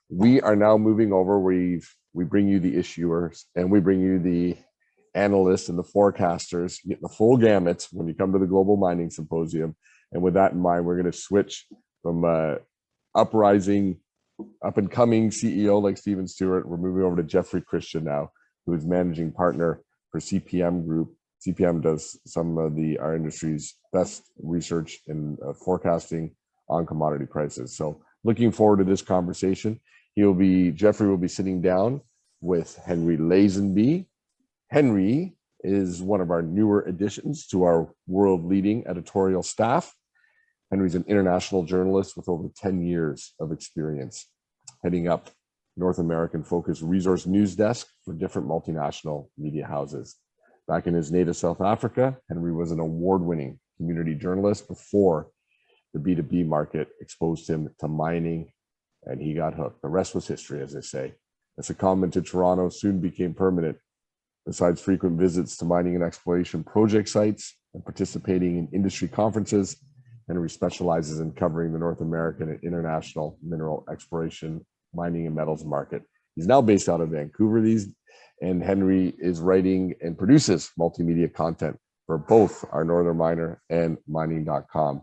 We are now moving over. We bring you the issuers and we bring you the analysts and the forecasters. You get the full gamut when you come to the Global Mining Symposium. And with that in mind, we're going to switch from uprising, up and coming CEO like Stephen Stewart. We're moving over to Jeffrey Christian now, who is managing partner for CPM Group. CPM does some of our industry's best research in forecasting on commodity prices. So looking forward to this conversation. Jeffrey will be sitting down with Henry Lazenby. Henry is one of our newer additions to our world-leading editorial staff. Henry's an international journalist with over 10 years of experience, heading up North American-focused resource news desk for different multinational media houses. Back in his native South Africa, Henry was an award-winning community journalist before the B2B market exposed him to mining, and he got hooked. The rest was history, as they say. As a comment to Toronto soon became permanent. Besides frequent visits to mining and exploration project sites and participating in industry conferences, Henry specializes in covering the North American and international mineral exploration, mining, and metals market. He's now based out of Vancouver, and Henry is writing and produces multimedia content for both our Northern Miner and mining.com.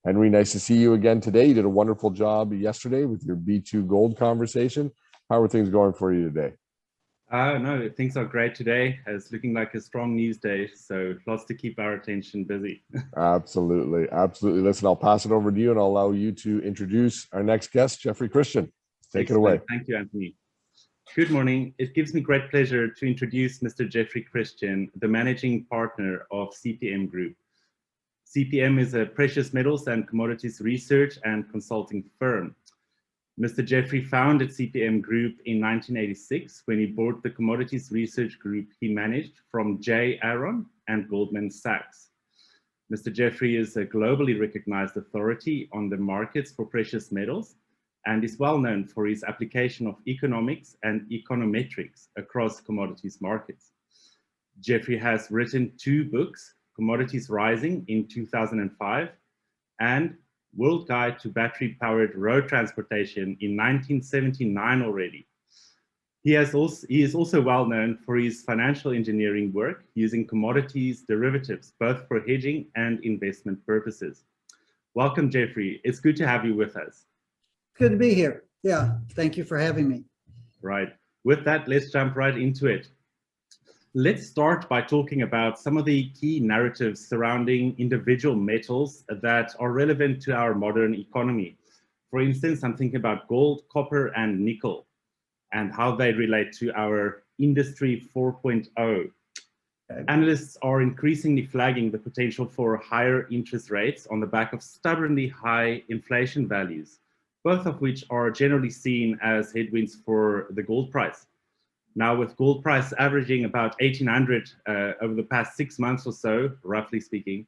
Henry, nice to see you again today. You did a wonderful job yesterday with your B2 Gold conversation. How are things going for you today? No, things are great today. It's looking like a strong news day, so lots to keep our attention busy. Absolutely, absolutely. Listen, I'll pass it over to you and I'll allow you to introduce our next guest, Jeffrey Christian. Take it away. Thank you, Anthony. Good morning. It gives me great pleasure to introduce Mr. Jeffrey Christian, the managing partner of CPM Group. CPM is a precious metals and commodities research and consulting firm. Mr. Jeffrey founded CPM Group in 1986 when he bought the commodities research group he managed from J. Aron and Goldman Sachs. Mr. Jeffrey is a globally recognized authority on the markets for precious metals and is well known for his application of economics and econometrics across commodities markets. Jeffrey has written 2 books, Commodities Rising in 2005 and World Guide to Battery-Powered Road Transportation in 1979 already. He is also well known for his financial engineering work using commodities derivatives, both for hedging and investment purposes. Welcome, Jeffrey. It's good to have you with us. Good to be here. Yeah, thank you for having me. Right. With that, let's jump right into it. Let's start by talking about some of the key narratives surrounding individual metals that are relevant to our modern economy. For instance, I'm thinking about gold, copper, and nickel, and how they relate to our Industry 4.0. Okay. Analysts are increasingly flagging the potential for higher interest rates on the back of stubbornly high inflation values, both of which are generally seen as headwinds for the gold price. Now, with gold price averaging about 1,800 over the past 6 months or so, roughly speaking,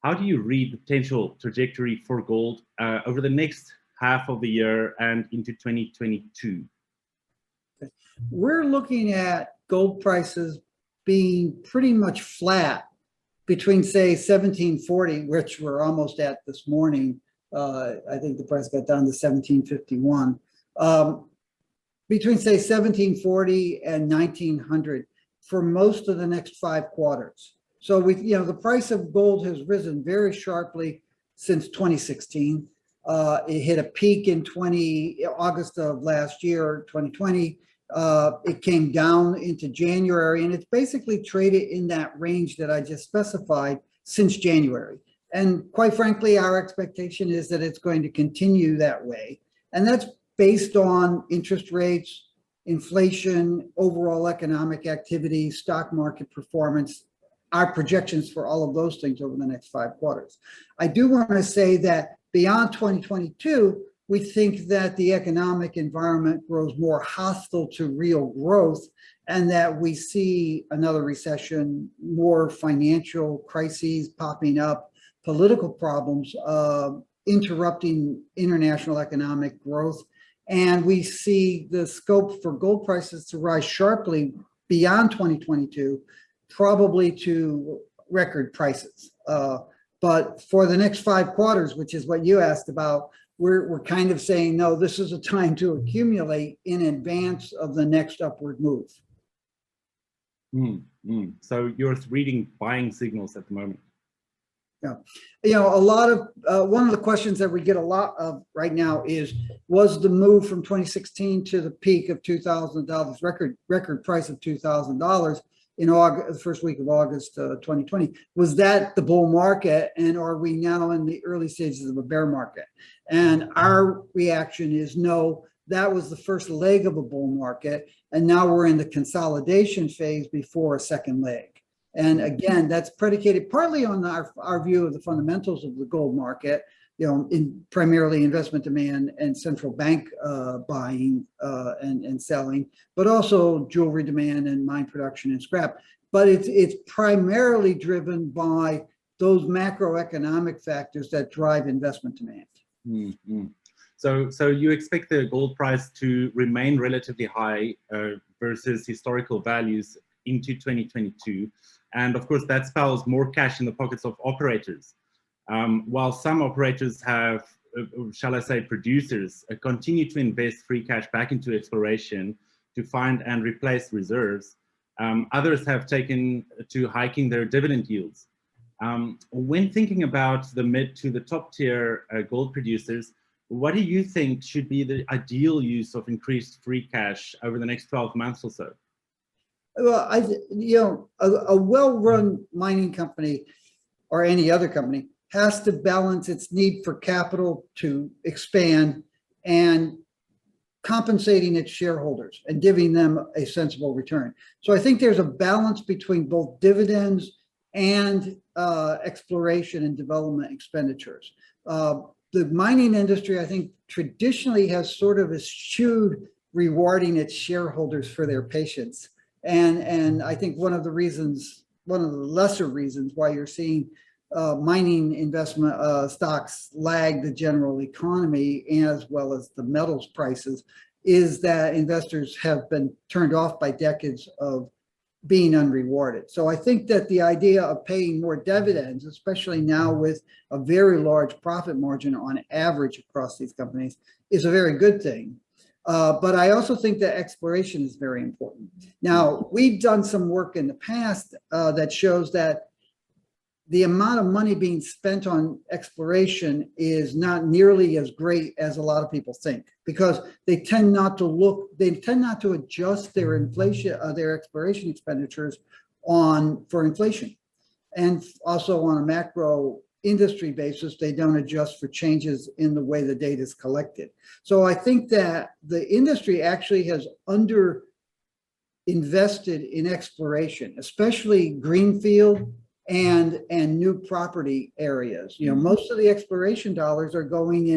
how do you read the potential trajectory for gold over the next half of the year and into 2022? We're looking at gold prices being pretty much flat between, say, 1740, which we're almost at this morning. I think the price got down to 1751. Between, say, 1740 and 1900 for most of the next 5 quarters. So the price of gold has risen very sharply since 2016. It hit a peak in August of last year, 2020. It came down into January, and it's basically traded in that range that I just specified since January. And quite frankly, our expectation is that it's going to continue that way. And that's based on interest rates, inflation, overall economic activity, stock market performance, our projections for all of those things over the next 5 quarters. I do want to say that beyond 2022, we think that the economic environment grows more hostile to real growth and that we see another recession, more financial crises popping up, political problems interrupting international economic growth. And we see the scope for gold prices to rise sharply beyond 2022, probably to record prices. But for the next 5 quarters, which is what you asked about, we're kind of saying, no, this is a time to accumulate in advance of the next upward move. So you're reading buying signals at the moment. Yeah, you know, a lot of one of the questions that we get a lot of right now is, was the move from 2016 to the peak of $2,000, record price of $2,000 in August, the first week of August 2020, was that the bull market, and are we now in the early stages of a bear market? And our reaction is no, that was the first leg of a bull market, and now we're in the consolidation phase before a second leg. And again, that's predicated partly on our view of the fundamentals of the gold market, you know, in primarily investment demand and central bank buying and selling, but also jewelry demand and mine production and scrap. But it's primarily driven by those macroeconomic factors that drive investment demand. So you expect the gold price to remain relatively high versus historical values into 2022. And of course, that spells more cash in the pockets of operators. While some operators have, shall I say, producers continue to invest free cash back into exploration to find and replace reserves, others have taken to hiking their dividend yields. When thinking about the mid to the top tier gold producers, what do you think should be the ideal use of increased free cash over the next 12 months or so? Well, a well-run mining company or any other company has to balance its need for capital to expand and compensating its shareholders and giving them a sensible return. So I think there's a balance between both dividends and exploration and development expenditures. The mining industry, I think, traditionally has sort of eschewed rewarding its shareholders for their patience. And I think one of the lesser reasons why you're seeing mining investment stocks lag the general economy as well as the metals prices is that investors have been turned off by decades of being unrewarded. So I think that the idea of paying more dividends, especially now with a very large profit margin on average across these companies, is a very good thing. But I also think that exploration is very important. Now, we've done some work in the past that shows that the amount of money being spent on exploration is not nearly as great as a lot of people think, because they tend not to adjust their inflation, their exploration expenditures for inflation. And also on a macro industry basis, they don't adjust for changes in the way the data is collected. So I think that the industry actually has under invested in exploration, especially greenfield and new property areas. You know, most of the exploration dollars are going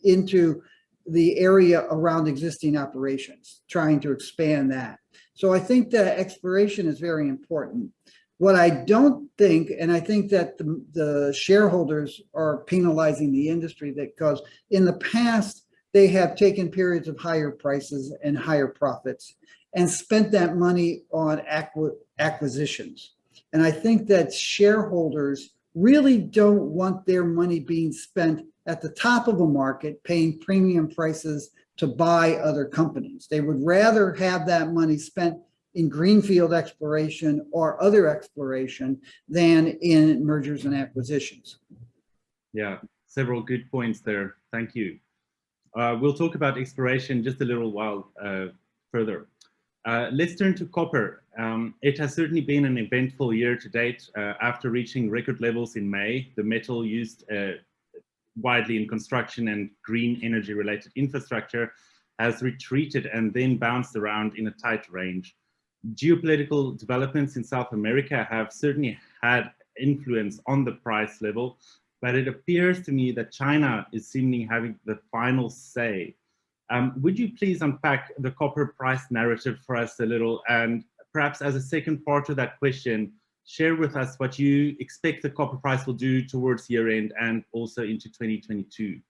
into the area around existing operations, trying to expand that. So I think that exploration is very important. What I don't think, and I think that the shareholders are penalizing the industry, because in the past, they have taken periods of higher prices and higher profits and spent that money on acquisitions. And I think that shareholders really don't want their money being spent at the top of a market, paying premium prices to buy other companies. They would rather have that money spent in greenfield exploration or other exploration than in mergers and acquisitions. Yeah, several good points there. Thank you. We'll talk about exploration just a little while further. Let's turn to copper. It has certainly been an eventful year to date. After reaching record levels in May, the metal used widely in construction and green energy related infrastructure has retreated and then bounced around in a tight range. Geopolitical developments in South America have certainly had influence on the price level, but it appears to me that China is seemingly having the final say. Would you please unpack the copper price narrative for us a little, and perhaps as a second part of that question, share with us what you expect the copper price will do towards year end and also into 2022?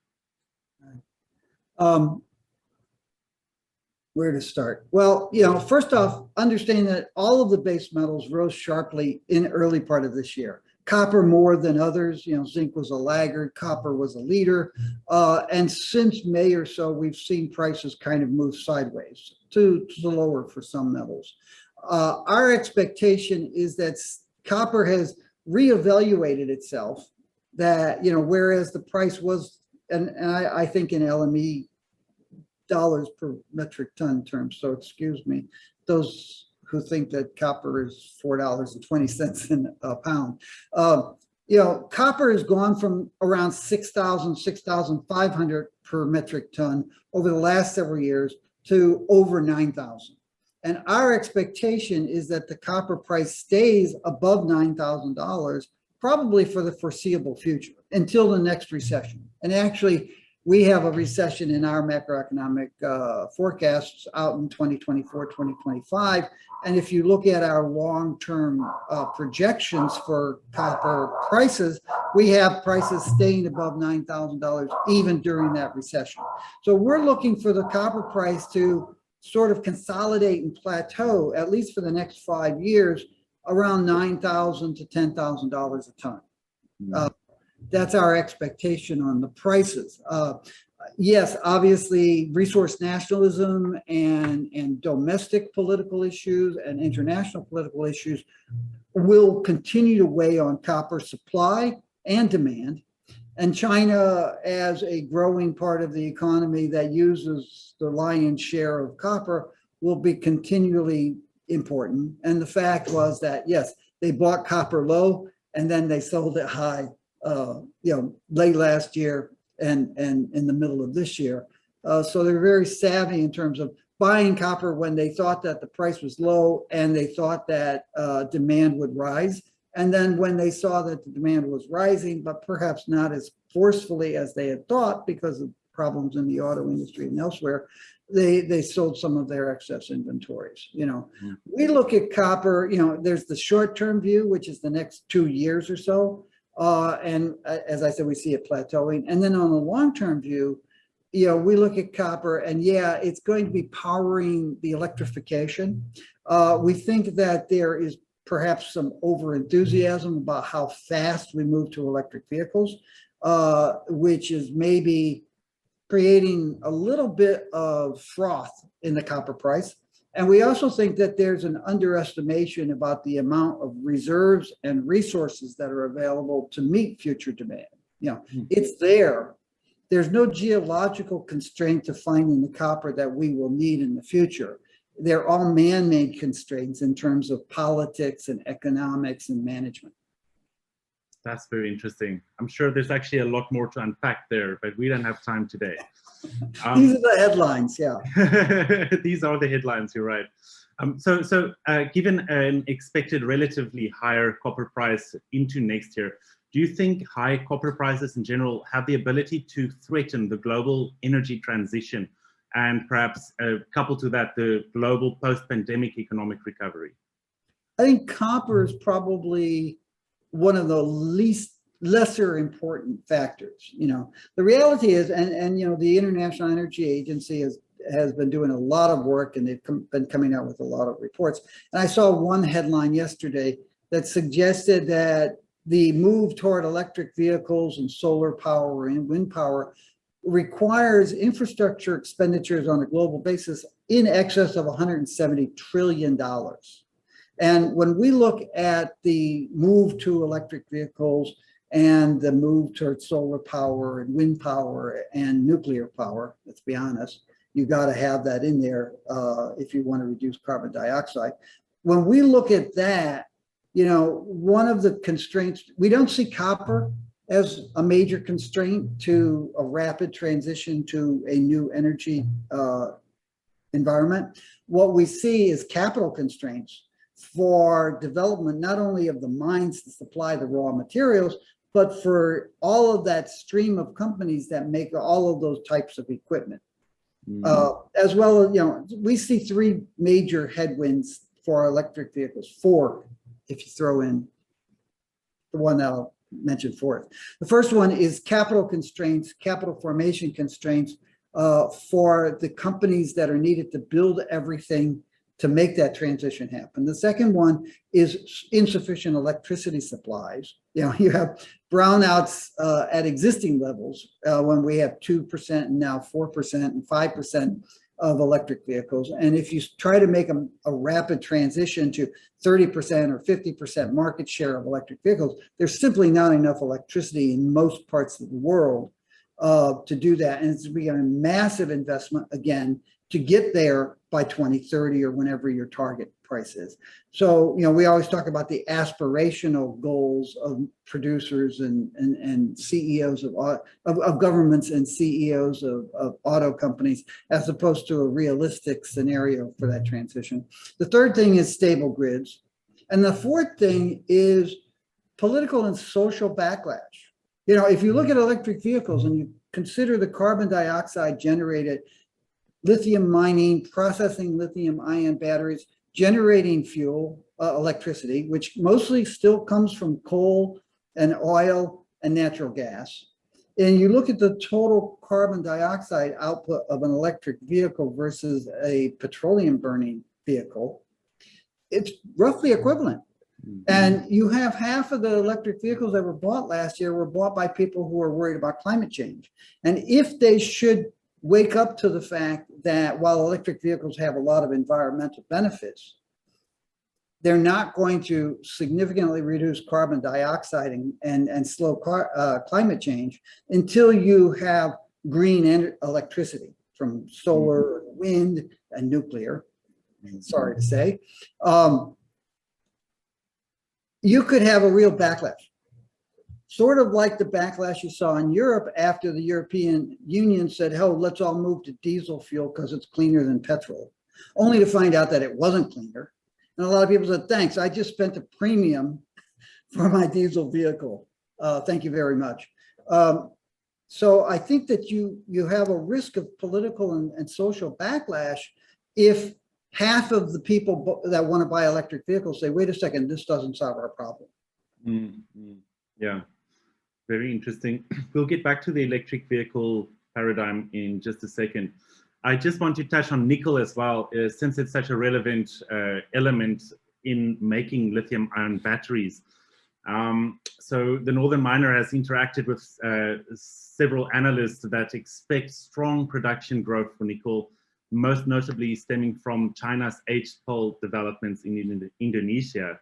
Where to start? Well, you know, first off, understand that all of the base metals rose sharply in early part of this year. Copper more than others. Zinc was a laggard, copper was a leader. And since May or so, we've seen prices kind of move sideways to the lower for some metals. Our expectation is that copper has reevaluated itself, that, whereas the price was, and I think in LME dollars per metric ton terms, so excuse me, those who think that copper is $4.20 in a pound. Copper has gone from around 6,000, 6,500 per metric ton over the last several years to over 9,000. And our expectation is that the copper price stays above $9,000 probably for the foreseeable future until the next recession. And actually, we have a recession in our macroeconomic forecasts out in 2024, 2025. And if you look at our long-term projections for copper prices, we have prices staying above $9,000 even during that recession. So we're looking for the copper price to sort of consolidate and plateau, at least for the next 5 years, around $9,000 to $10,000 a ton. That's our expectation on the prices. Yes, obviously, resource nationalism and domestic political issues and international political issues will continue to weigh on copper supply and demand. And China, as a growing part of the economy that uses the lion's share of copper, will be continually important. And the fact was that, yes, they bought copper low and then they sold it high, late last year and in the middle of this year. So they're very savvy in terms of buying copper when they thought that the price was low and they thought that demand would rise. And then when they saw that the demand was rising, but perhaps not as forcefully as they had thought because of problems in the auto industry and elsewhere, they sold some of their excess inventories. We look at copper, there's the short-term view, which is the next 2 years or so. And as I said, we see it plateauing. And then on the long-term view, we look at copper and it's going to be powering the electrification. We think that there is perhaps some over-enthusiasm about how fast we move to electric vehicles, which is maybe creating a little bit of froth in the copper price. And we also think that there's an underestimation about the amount of reserves and resources that are available to meet future demand. It's there. There's no geological constraint to finding the copper that we will need in the future. They're all man-made constraints in terms of politics and economics and management. That's very interesting. I'm sure there's actually a lot more to unpack there, but we don't have time today. These are the headlines, yeah. These are the headlines, you're right. So given an expected relatively higher copper price into next year, do you think high copper prices in general have the ability to threaten the global energy transition and perhaps coupled to that, the global post-pandemic economic recovery? I think copper is probably one of the lesser important factors. The reality is, and the International Energy Agency has been doing a lot of work, and they've been coming out with a lot of reports. And I saw one headline yesterday that suggested that the move toward electric vehicles and solar power and wind power requires infrastructure expenditures on a global basis in excess of $170 trillion. And when we look at the move to electric vehicles and the move towards solar power and wind power and nuclear power, let's be honest, you got to have that in there if you want to reduce carbon dioxide. When we look at that, one of the constraints, we don't see copper as a major constraint to a rapid transition to a new energy environment. What we see is capital constraints for development, not only of the mines to supply the raw materials, but for all of that stream of companies that make all of those types of equipment. As well as, we see 3 major headwinds for electric vehicles, 4, if you throw in the one that I'll mention fourth. The first one is capital constraints, capital formation constraints for the companies that are needed to build everything to make that transition happen. The second one is insufficient electricity supplies. You know, you have brownouts at existing levels when we have 2% and now 4% and 5% of electric vehicles. And if you try to make a rapid transition to 30% or 50% market share of electric vehicles, there's simply not enough electricity in most parts of the world to do that. And it's be a massive investment, again, to get there by 2030 or whenever your target price is. So, you know, we always talk about the aspirational goals of producers and CEOs of governments and CEOs of auto companies, as opposed to a realistic scenario for that transition. The third thing is stable grids. And the fourth thing is political and social backlash. You know, if you look at electric vehicles and you consider the carbon dioxide generated, lithium mining, processing lithium ion batteries, generating fuel, electricity, which mostly still comes from coal and oil and natural gas. And you look at the total carbon dioxide output of an electric vehicle versus a petroleum burning vehicle, it's roughly equivalent. And you have half of the electric vehicles that were bought last year were bought by people who are worried about climate change. And if they should wake up to the fact that while electric vehicles have a lot of environmental benefits, they're not going to significantly reduce carbon dioxide and slow climate change until you have green electricity from solar, wind, and nuclear, sorry to say. You could have a real backlash. Sort of like the backlash you saw in Europe after the European Union said, "Oh, let's all move to diesel fuel because it's cleaner than petrol," only to find out that it wasn't cleaner. And a lot of people said, "Thanks, I just spent a premium for my diesel vehicle. Thank you very much." So I think that you have a risk of political and social backlash if half of the people that want to buy electric vehicles say, "Wait a second, this doesn't solve our problem." Yeah. Very interesting. We'll get back to the electric vehicle paradigm in just a second. I just want to touch on nickel as well, since it's such a relevant element in making lithium-ion batteries. So the Northern Miner has interacted with several analysts that expect strong production growth for nickel, most notably stemming from China's H-pole developments in Indonesia.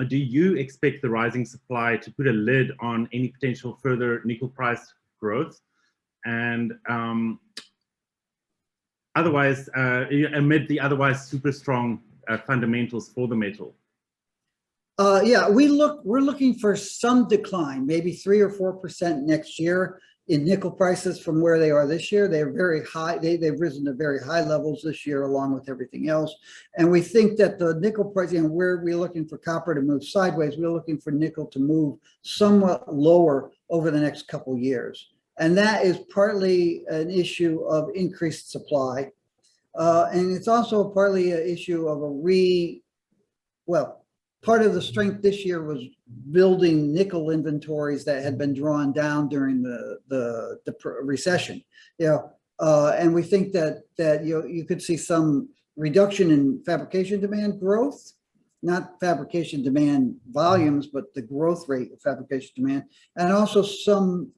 Do you expect the rising supply to put a lid on any potential further nickel price growth? And otherwise, amid the otherwise super strong fundamentals for the metal? Yeah, we're looking for some decline, maybe 3 or 4% next year in nickel prices from where they are this year. They're very high. They've risen to very high levels this year, along with everything else. And we think that the nickel price, you know, we're looking for copper to move sideways. We're looking for nickel to move somewhat lower over the next couple years. And that is partly an issue of increased supply. And it's also partly an issue of part of the strength this year was building nickel inventories that had been drawn down during the recession. And we think that you could see some reduction in fabrication demand growth, not fabrication demand volumes, but the growth rate of fabrication demand, and also some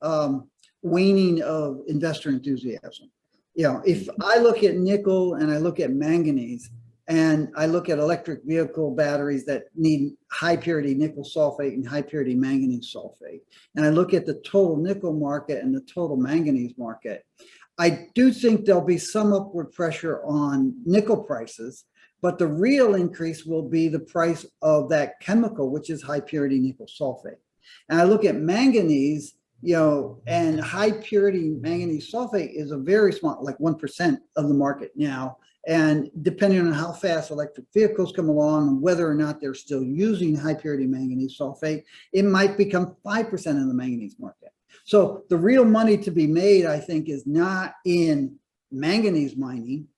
waning of investor enthusiasm. If I look at nickel and I look at manganese, and I look at electric vehicle batteries that need high purity nickel sulfate and high purity manganese sulfate, and I look at the total nickel market and the total manganese market, I do think there'll be some upward pressure on nickel prices, but the real increase will be the price of that chemical, which is high purity nickel sulfate. And I look at manganese, and high purity manganese sulfate is a very small, like 1% of the market now. And depending on how fast electric vehicles come along and whether or not they're still using high purity manganese sulfate, it might become 5% of the manganese market. So the real money to be made, I think, is not in manganese mining,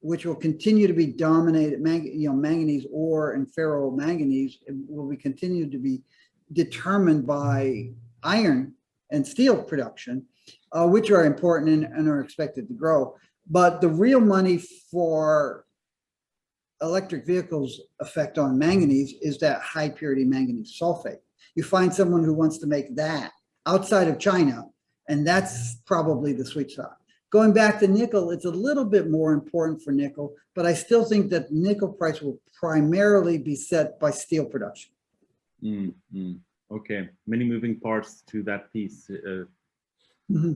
which will continue to be dominated, manganese ore and ferromanganese will be continued to be determined by iron and steel production, which are important and are expected to grow. But the real money for electric vehicles effect on manganese is that high purity manganese sulfate. You find someone who wants to make that outside of China, and that's probably the sweet spot. Going back to nickel, it's a little bit more important for nickel, but I still think that nickel price will primarily be set by steel production. Okay, many moving parts to that piece. Mm-hmm.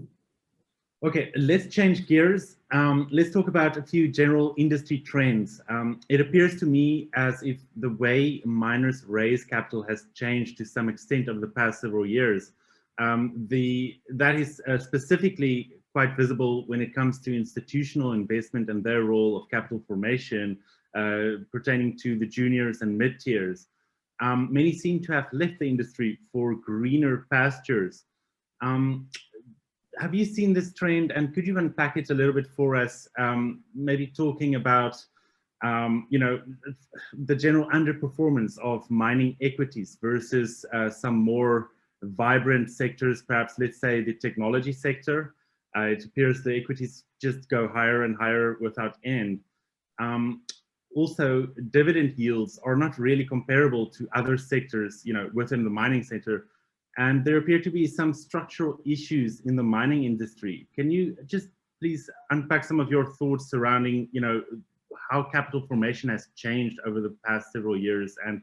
Okay, let's change gears. Let's talk about a few general industry trends. It appears to me as if the way miners raise capital has changed to some extent over the past several years. That is specifically quite visible when it comes to institutional investment and their role of capital formation pertaining to the juniors and mid-tiers. Many seem to have left the industry for greener pastures. Have you seen this trend, and could you unpack it a little bit for us, maybe talking about the general underperformance of mining equities versus some more vibrant sectors, perhaps let's say the technology sector? It appears the equities just go higher and higher without end. Also, dividend yields are not really comparable to other sectors, within the mining sector. And there appear to be some structural issues in the mining industry. Can you just please unpack some of your thoughts surrounding, how capital formation has changed over the past several years and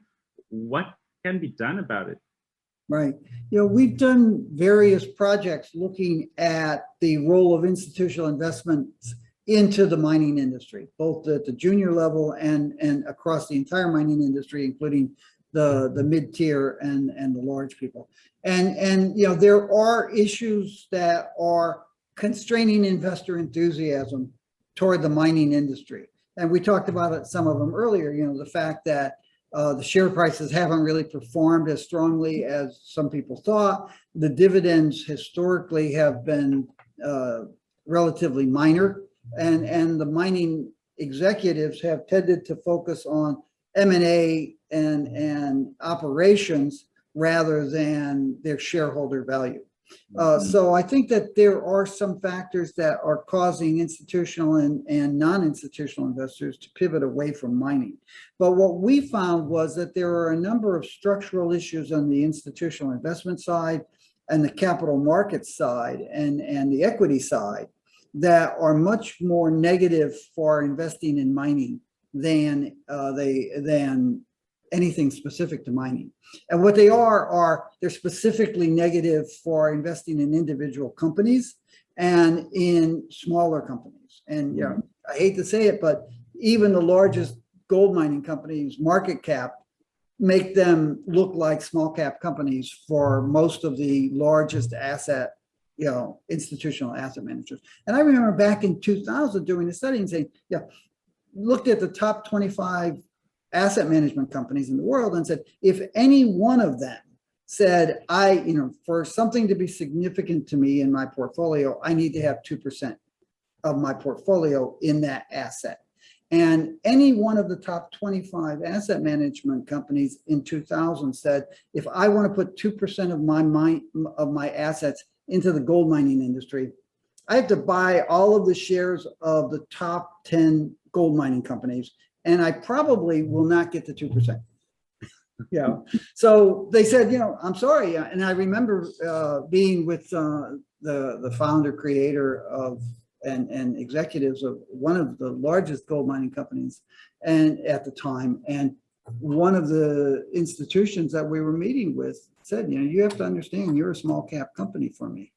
what can be done about it? Right. We've done various projects looking at the role of institutional investments into the mining industry, both at the junior level and across the entire mining industry, including the mid-tier and the large people. And there are issues that are constraining investor enthusiasm toward the mining industry. And we talked about some of them earlier, the fact that the share prices haven't really performed as strongly as some people thought. The dividends historically have been relatively minor, and the mining executives have tended to focus on M&A and operations rather than their shareholder value. So I think that there are some factors that are causing institutional and non-institutional investors to pivot away from mining. But what we found was that there are a number of structural issues on the institutional investment side and the capital markets side and the equity side that are much more negative for investing in mining than anything specific to mining. And what they are they're specifically negative for investing in individual companies and in smaller companies. And I hate to say it, but even the largest gold mining companies market cap make them look like small cap companies for most of the largest asset, institutional asset managers. And I remember back in 2000 doing a study and saying, looked at the top 25 asset management companies in the world and said, if any one of them said, for something to be significant to me in my portfolio, I need to have 2% of my portfolio in that asset. And any one of the top 25 asset management companies in 2000 said, if I want to put 2% of my assets into the gold mining industry, I have to buy all of the shares of the top 10 gold mining companies, and I probably will not get to 2%. So they said, I'm sorry. And I remember being with the founder, creator of and executives of one of the largest gold mining companies and at the time. And one of the institutions that we were meeting with said, you have to understand you're a small cap company for me.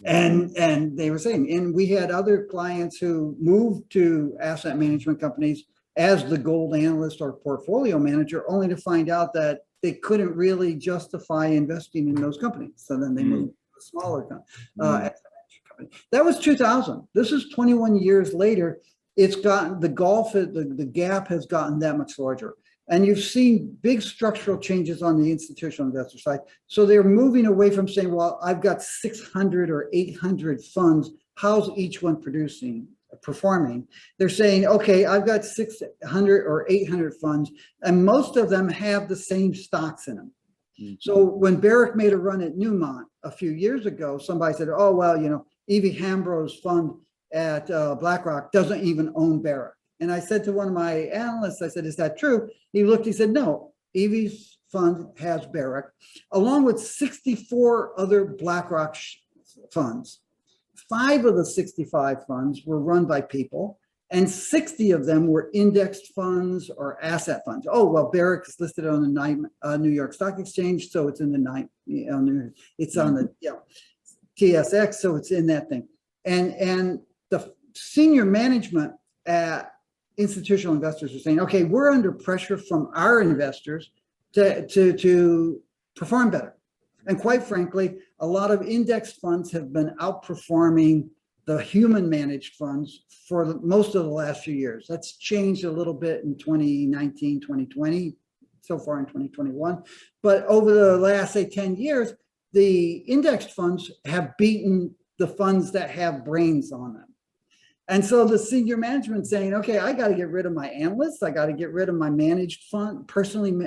And they were saying, and we had other clients who moved to asset management companies as the gold analyst or portfolio manager, only to find out that they couldn't really justify investing in those companies. So then they moved to a smaller asset management company. That was 2000. This is 21 years later. It's gotten the gap has gotten that much larger. And you've seen big structural changes on the institutional investor side. So they're moving away from saying, well, I've got 600 or 800 funds. How's each one performing? They're saying, okay, I've got 600 or 800 funds, and most of them have the same stocks in them. So when Barrick made a run at Newmont a few years ago, somebody said, oh, well, Evie Hambro's fund at BlackRock doesn't even own Barrick. And I said to one of my analysts, I said, is that true? He looked, he said, no, Evie's fund has Barrick, along with 64 other BlackRock funds. 5 of the 65 funds were run by people, and 60 of them were indexed funds or asset funds. Oh, well, Barrick is listed on the New York Stock Exchange, so it's in the it's on the TSX, so it's in that thing. And the senior management at institutional investors are saying, okay, we're under pressure from our investors to perform better. And quite frankly, a lot of indexed funds have been outperforming the human managed funds for most of the last few years. That's changed a little bit in 2019, 2020, so far in 2021. But over the last, say, 10 years, the indexed funds have beaten the funds that have brains on them. And so the senior management saying, okay, I got to get rid of my analysts. I got to get rid of my managed fund,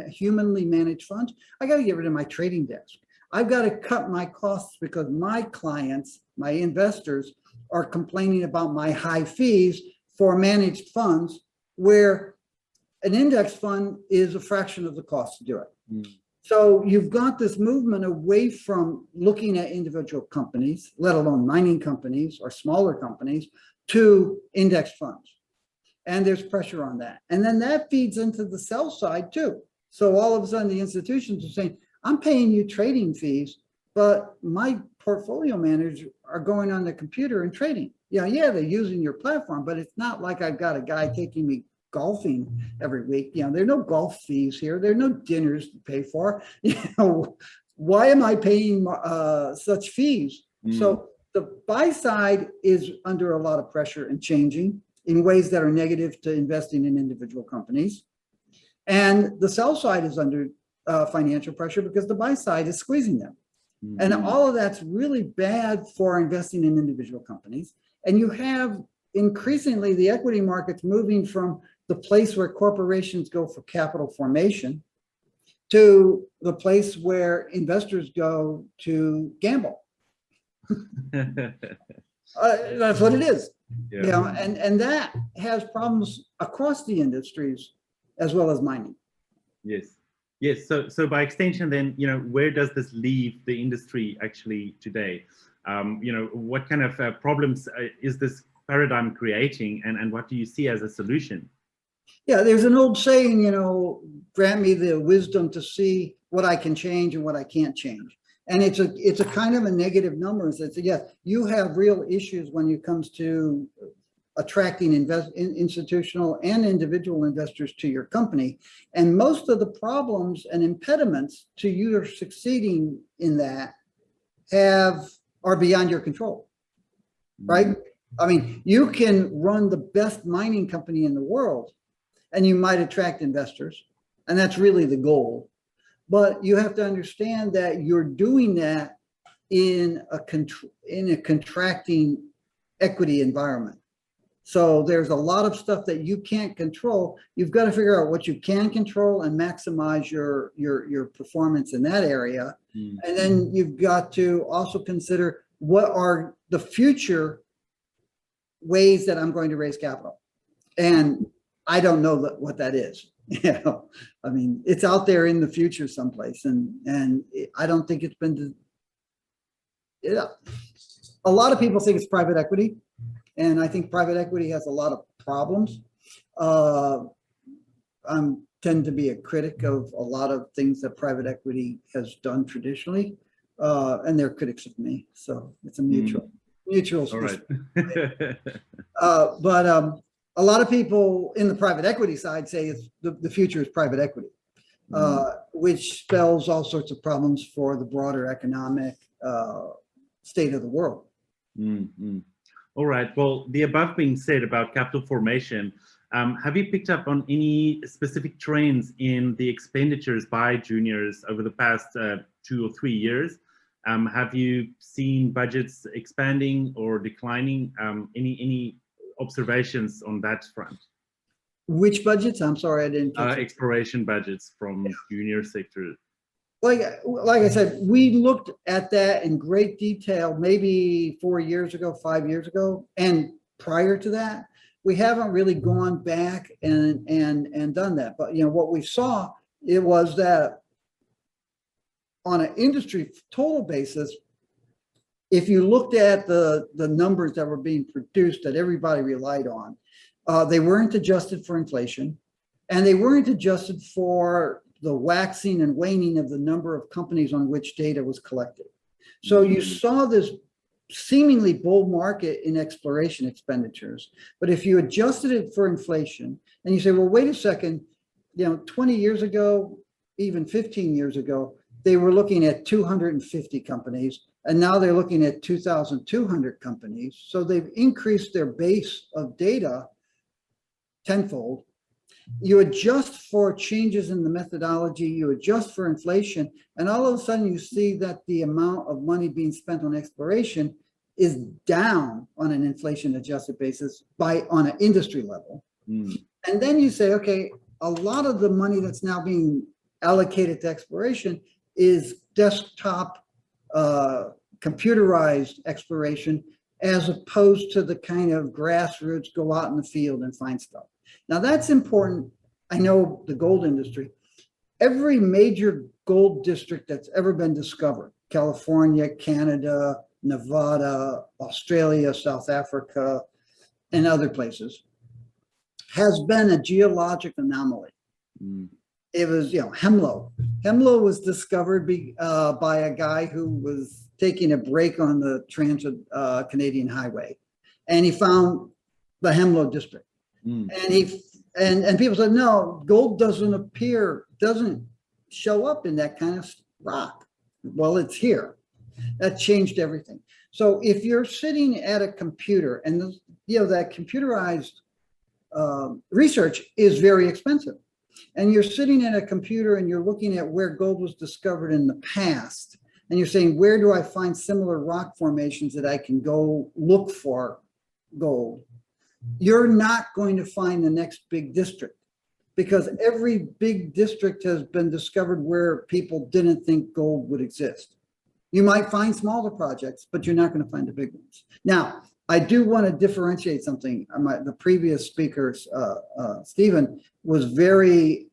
humanly managed funds. I got to get rid of my trading desk. I've got to cut my costs because my clients, my investors, are complaining about my high fees for managed funds, where an index fund is a fraction of the cost to do it. Mm. So you've got this movement away from looking at individual companies, let alone mining companies or smaller companies, to index funds. And there's pressure on that. And then that feeds into the sell side too. So all of a sudden the institutions are saying, I'm paying you trading fees, but my portfolio managers are going on the computer and trading. Yeah, they're using your platform, but it's not like I've got a guy taking me golfing every week. There are no golf fees here. There are no dinners to pay for. Why am I paying such fees? Mm. So the buy side is under a lot of pressure and changing in ways that are negative to investing in individual companies. And the sell side is under financial pressure because the buy side is squeezing them. Mm-hmm. And all of that's really bad for investing in individual companies. And you have increasingly the equity markets moving from the place where corporations go for capital formation to the place where investors go to gamble. That's what it is. Yeah. And that has problems across the industries as well as mining. Yes. So by extension, then, where does this leave the industry actually today? What kind of problems is this paradigm creating, and what do you see as a solution? Yeah, there's an old saying, grant me the wisdom to see what I can change and what I can't change. And it's a kind of a negative number. It's yes, you have real issues when it comes to attracting institutional and individual investors to your company. And most of the problems and impediments to you succeeding in that are beyond your control, right? I mean, you can run the best mining company in the world and you might attract investors, and that's really the goal. But you have to understand that you're doing that in a contracting equity environment. So there's a lot of stuff that you can't control. You've got to figure out what you can control and maximize your performance in that area. Mm-hmm. And then you've got to also consider what are the future ways that I'm going to raise capital. And I don't know what that is. I mean, it's out there in the future someplace, and I don't think it's been. A lot of people think it's private equity. And I think private equity has a lot of problems. I tend to be a critic of a lot of things that private equity has done traditionally, and they're critics of me. So it's a mutual. All right. But a lot of people in the private equity side say it's the future is private equity, which spells all sorts of problems for the broader economic state of the world. Mm-hmm. All right. Well, the above being said about capital formation, have you picked up on any specific trends in the expenditures by juniors over the past 2 or 3 years? Have you seen budgets expanding or declining? Any observations on that front? Which budgets? I'm sorry, I didn't catch exploration budgets from junior sectors. Like I said, we looked at that in great detail maybe 4 years ago, 5 years ago, and prior to that, we haven't really gone back and done that. But what we saw, it was that on an industry total basis, if you looked at the numbers that were being produced that everybody relied on, they weren't adjusted for inflation, and they weren't adjusted for the waxing and waning of the number of companies on which data was collected. So you saw this seemingly bull market in exploration expenditures. But if you adjusted it for inflation and you say, well, wait a second, 20 years ago, even 15 years ago, they were looking at 250 companies, and now they're looking at 2,200 companies. So they've increased their base of data tenfold. You adjust for changes in the methodology, you adjust for inflation, and all of a sudden you see that the amount of money being spent on exploration is down on an inflation adjusted basis on an industry level. And then you say, okay, a lot of the money that's now being allocated to exploration is desktop computerized exploration, as opposed to the kind of grassroots go out in the field and find stuff. Now that's important. I know the gold industry, every major gold district that's ever been discovered, California, Canada, Nevada, Australia, South Africa, and other places, has been a geologic anomaly. It was, Hemlo. Hemlo was discovered by a guy who was taking a break on the Trans-Canadian Highway, and he found the Hemlo district. And people said, no, gold doesn't show up in that kind of rock. Well, it's here. That changed everything. So if you're sitting at a computer, and that computerized research is very expensive, and you're sitting at a computer and you're looking at where gold was discovered in the past, and you're saying, where do I find similar rock formations that I can go look for gold? You're not going to find the next big district, because every big district has been discovered where people didn't think gold would exist. You might find smaller projects, but you're not going to find the big ones. Now, I do want to differentiate something. The previous speaker, Stephen, was very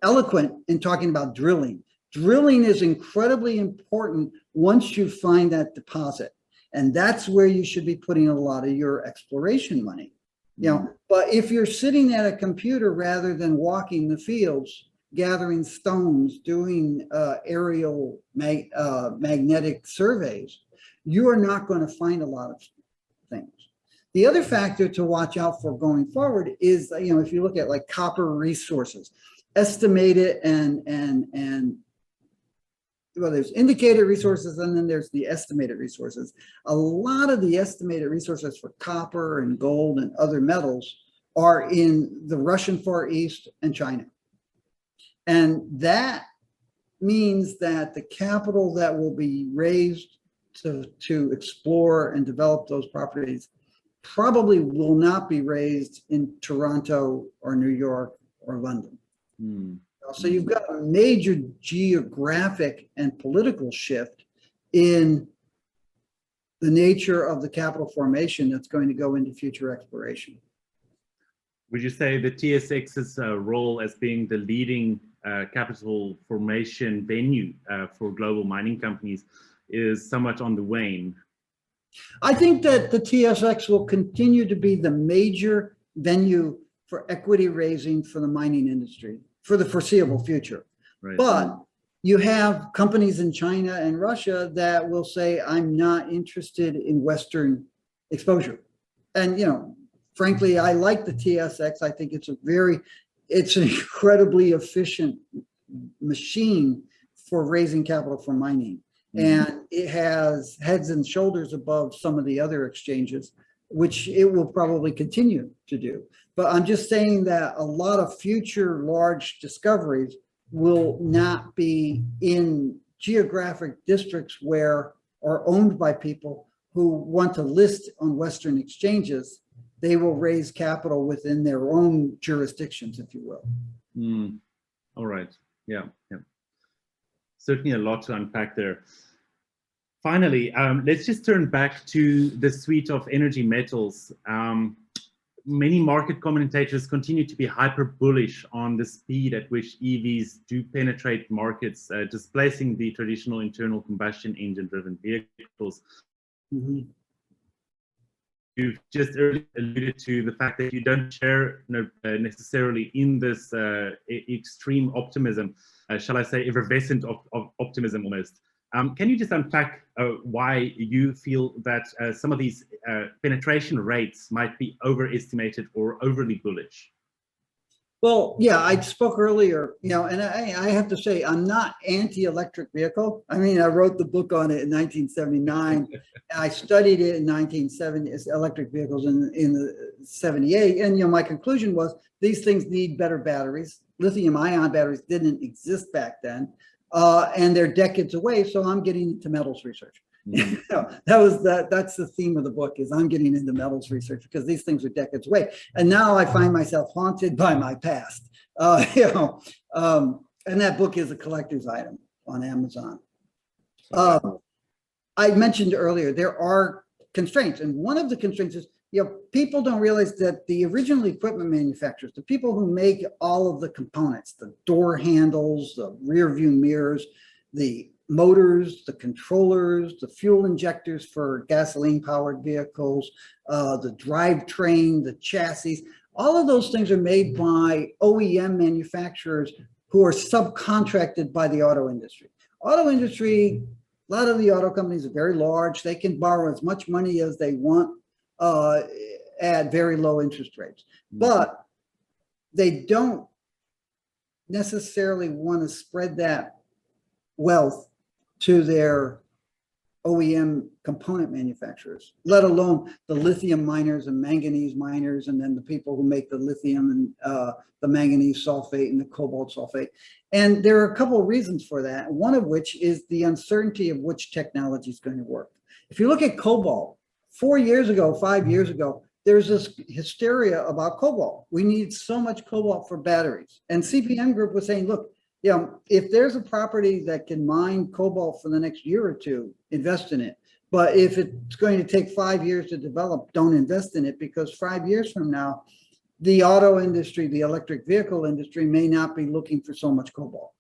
eloquent in talking about drilling. Drilling is incredibly important once you find that deposit. And that's where you should be putting a lot of your exploration money. But if you're sitting at a computer rather than walking the fields, gathering stones, doing aerial magnetic surveys, you are not going to find a lot of things. The other factor to watch out for going forward is, if you look at like copper resources, estimated well, there's indicated resources, and then there's the estimated resources. A lot of the estimated resources for copper and gold and other metals are in the Russian Far East and China. And that means that the capital that will be raised to explore and develop those properties probably will not be raised in Toronto or New York or London. So you've got a major geographic and political shift in the nature of the capital formation that's going to go into future exploration. Would you say the TSX's role as being the leading capital formation venue for global mining companies is somewhat on the wane? I think that the TSX will continue to be the major venue for equity raising for the mining industry for the foreseeable future. Right. But you have companies in China and Russia that will say, I'm not interested in Western exposure. And, frankly, I like the TSX. I think it's an incredibly efficient machine for raising capital for mining. And it has heads and shoulders above some of the other exchanges, which it will probably continue to do. But I'm just saying that a lot of future large discoveries will not be in geographic districts where are owned by people who want to list on Western exchanges. They will raise capital within their own jurisdictions, if you will. All right. Yeah. Certainly a lot to unpack there. Finally, let's just turn back to the suite of energy metals. many market commentators continue to be hyper bullish on the speed at which EVs do penetrate markets, displacing the traditional internal combustion engine driven vehicles. Mm-hmm. You've just earlier alluded to the fact that you don't share necessarily in this extreme optimism, shall I say effervescent of optimism almost. Can you just unpack why you feel that some of these penetration rates might be overestimated or overly bullish? Well, yeah, I spoke earlier, you know, and I have to say, I'm not anti-electric vehicle. I mean, I wrote the book on it in 1979. I studied it in 1970, electric vehicles in the 78. And, you know, my conclusion was these things need better batteries. Lithium ion batteries didn't exist back then. And they're decades away. So I'm getting into metals research. Mm-hmm. That's the theme of the book, is I'm getting into metals research because these things are decades away. And now I find myself haunted by my past. And that book is a collector's item on Amazon. I mentioned earlier, there are constraints. And one of the constraints is, you know, people don't realize that the original equipment manufacturers, the people who make all of the components, the door handles, the rear view mirrors, the motors, the controllers, the fuel injectors for gasoline powered vehicles, the drivetrain, the chassis, all of those things are made by OEM manufacturers who are subcontracted by the auto industry. Auto industry, a lot of the auto companies are very large. They can borrow as much money as they want at very low interest rates, but they don't necessarily want to spread that wealth to their OEM component manufacturers, let alone the lithium miners and manganese miners, and then the people who make the lithium and the manganese sulfate and the cobalt sulfate. And there are a couple of reasons for that, one of which is the uncertainty of which technology is going to work. If you look at cobalt, 4 years ago, 5 years ago, there's this hysteria about cobalt. We need so much cobalt for batteries. And CPM Group was saying, look, you know, if there's a property that can mine cobalt for the next year or two, invest in it. But if it's going to take 5 years to develop, don't invest in it, because 5 years from now, the auto industry, the electric vehicle industry may not be looking for so much cobalt.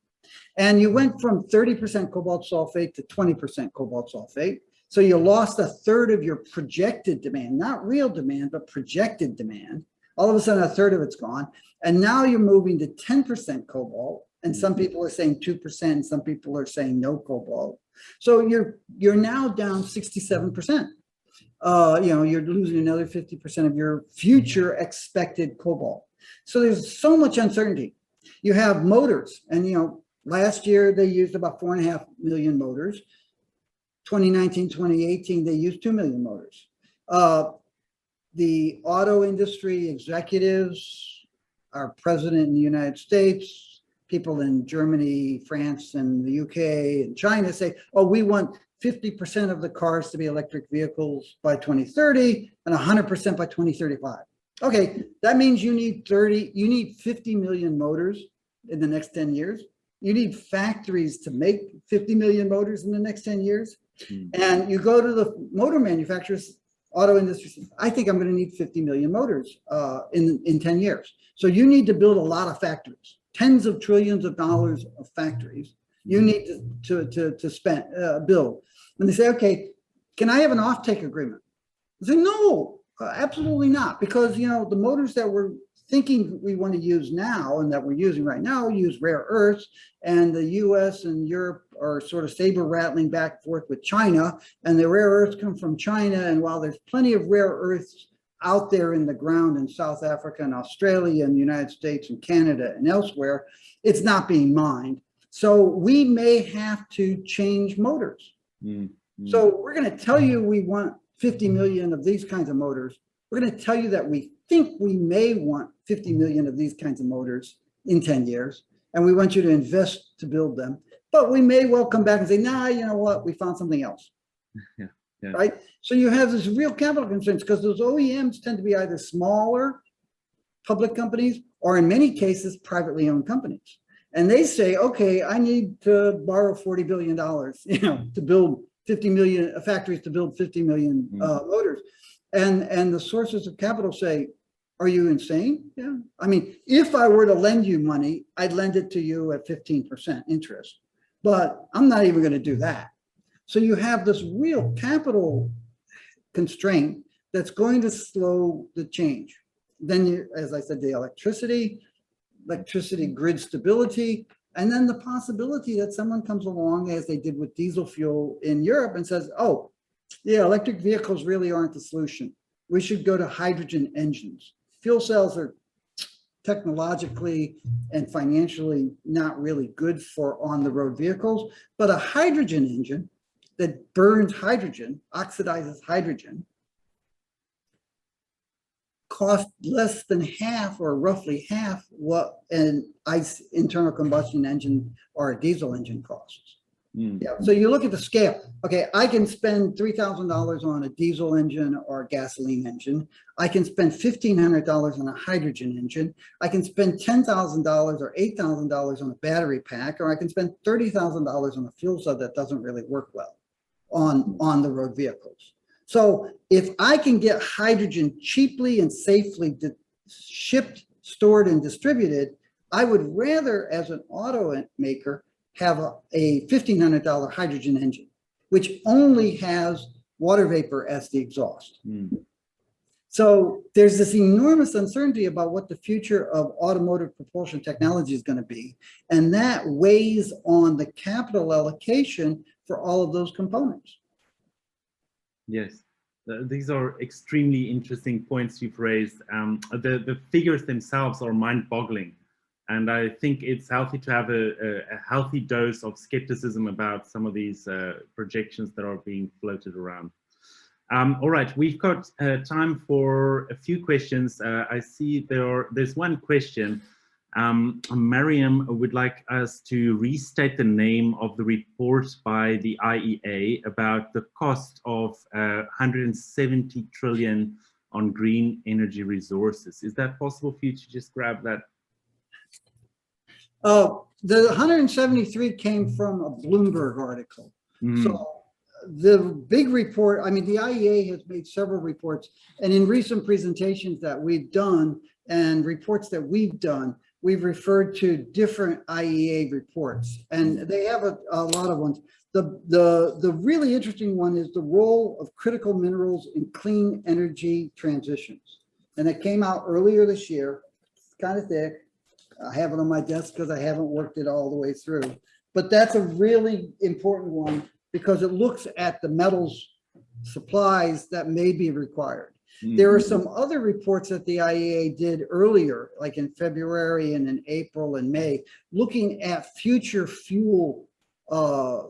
And you went from 30% cobalt sulfate to 20% cobalt sulfate. So you lost a third of your projected demand, not real demand, but projected demand. All of a sudden, a third of it's gone. And now you're moving to 10% cobalt. And some people are saying 2%, and some people are saying no cobalt. So you're now down 67%. You know, you're losing another 50% of your future expected cobalt. So there's so much uncertainty. You have motors, and you know, last year they used about 4.5 million motors. 2019, 2018, they used 2 million motors. The auto industry executives, our president in the United States, people in Germany, France, and the UK, and China say, oh, we want 50% of the cars to be electric vehicles by 2030 and 100% by 2035. Okay, that means you need 50 million motors in the next 10 years. You need factories to make 50 million motors in the next 10 years. And you go to the motor manufacturers, auto industry says, I think I'm going to need 50 million motors in 10 years. So you need to build a lot of factories, tens of trillions of dollars of factories. You need to spend, build. And they say, okay, can I have an offtake agreement? I say, no, absolutely not. Because, you know, the motors that we're thinking we want to use now and that we're using right now use rare earths, and the US and Europe are sort of saber rattling back and forth with China, and the rare earths come from China. And while there's plenty of rare earths out there in the ground in South Africa and Australia and the United States and Canada and elsewhere, it's not being mined. So we may have to change motors. So we're going to tell you we want 50 million of these kinds of motors. We're going to tell you that we think we may want 50 million of these kinds of motors in 10 years, and we want you to invest to build them. But we may well come back and say, nah, you know what, we found something else. Yeah. Right? So you have this real capital constraints because those OEMs tend to be either smaller public companies or in many cases, privately owned companies. And they say, okay, I need to borrow $40 billion, you know, to build 50 million factories, to build 50 million motors. And the sources of capital say, Are you insane? Yeah. I mean, if I were to lend you money, I'd lend it to you at 15% interest, but I'm not even going to do that. So you have this real capital constraint that's going to slow the change. Then you, as I said, the electricity grid stability, and then the possibility that someone comes along, as they did with diesel fuel in Europe, and says, oh, yeah, electric vehicles really aren't the solution. We should go to hydrogen engines. Fuel cells are technologically and financially not really good for on-the-road vehicles, but a hydrogen engine that burns hydrogen, oxidizes hydrogen, cost less than half or roughly half what an ICE internal combustion engine or a diesel engine costs. Yeah. So you look at the scale. Okay, I can spend $3,000 on a diesel engine or a gasoline engine. I can spend $1,500 on a hydrogen engine. I can spend $10,000 or $8,000 on a battery pack, or I can spend $30,000 on a fuel cell that doesn't really work well on the road vehicles. So if I can get hydrogen cheaply and safely shipped, stored, and distributed, I would rather, as an automaker, have a $1,500 hydrogen engine, which only has water vapor as the exhaust. So there's this enormous uncertainty about what the future of automotive propulsion technology is going to be. And that weighs on the capital allocation for all of those components. Yes, these are extremely interesting points you've raised. The figures themselves are mind-boggling. And I think it's healthy to have a healthy dose of skepticism about some of these projections that are being floated around. All right, we've got time for a few questions. I see there's one question. Mariam would like us to restate the name of the report by the IEA about the cost of 170 trillion on green energy resources. Is that possible for you to just grab that? The 173 came from a Bloomberg article. So the big report, I mean, the IEA has made several reports, and in recent presentations that we've done and reports that we've done, we've referred to different IEA reports, and they have a lot of ones. The really interesting one is the role of critical minerals in clean energy transitions. And it came out earlier this year. It's kind of thick. I have it on my desk because I haven't worked it all the way through. But that's a really important one because it looks at the metals supplies that may be required. There are some other reports that the IEA did earlier, like in February and in April and May, looking at future fuel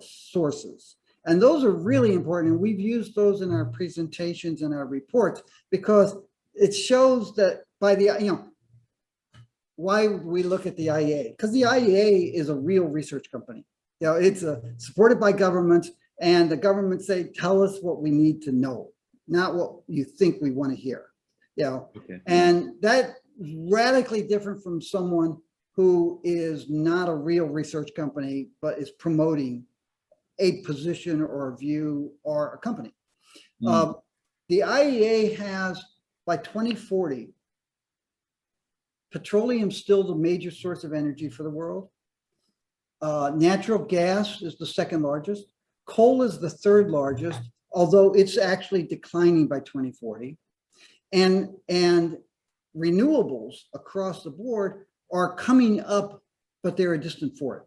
sources. And those are really important. And we've used those in our presentations and our reports because it shows that by the, why we look at the IEA? Because the IEA is a real research company. It's supported by governments, and the governments say, tell us what we need to know, not what you think we want to hear. Okay. And that's radically different from someone who is not a real research company, but is promoting a position or a view or a company. The IEA has, by 2040, petroleum is still the major source of energy for the world. Natural gas is the second largest. Coal is the third largest, although it's actually declining by 2040. And renewables across the board are coming up, but they're a distant fourth.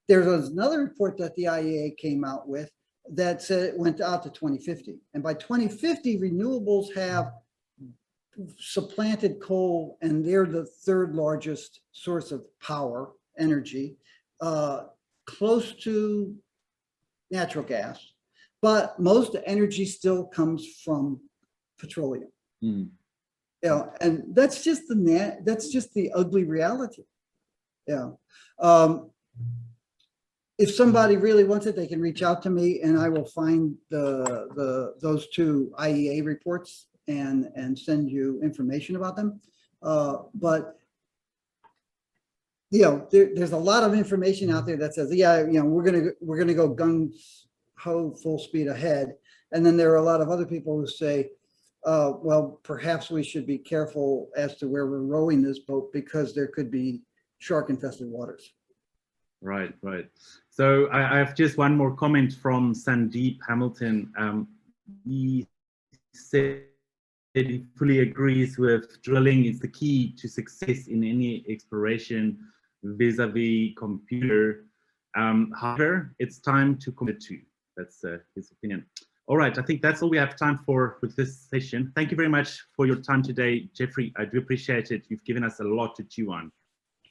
There's another report that the IEA came out with that said it went out to 2050. And by 2050, renewables have supplanted coal, and they're the third largest source of power, energy, close to natural gas, but most energy still comes from petroleum. And that's just the ugly reality. If somebody really wants it, they can reach out to me, and I will find those two IEA reports and send you information about them. But there's a lot of information out there that says, we're gonna go gung ho full speed ahead, and then there are a lot of other people who say, well, perhaps we should be careful as to where we're rowing this boat because there could be shark infested waters. Right, right. So I have just one more comment from Sandeep Hamilton. He said he fully agrees with drilling is the key to success in any exploration vis-a-vis computer. However, it's time to commit to. That's his opinion. All right, I think that's all we have time for with this session. Thank you very much for your time today, Jeffrey. I do appreciate it. You've given us a lot to chew on.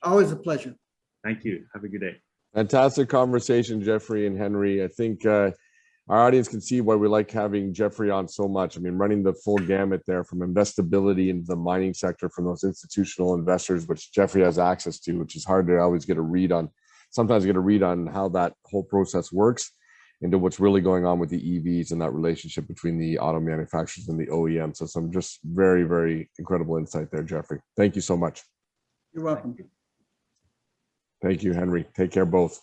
Always a pleasure. Thank you. Have a good day. Fantastic conversation, Jeffrey and Henry. I think our audience can see why we like having Jeffrey on so much. I mean, running the full gamut there from investability into the mining sector from those institutional investors, which Jeffrey has access to, which is hard to always get a read on. Sometimes get a read on how that whole process works, into what's really going on with the EVs and that relationship between the auto manufacturers and the OEM. So some just very, very incredible insight there, Jeffrey. Thank you so much. You're welcome. Thank you, Henry. Take care, both.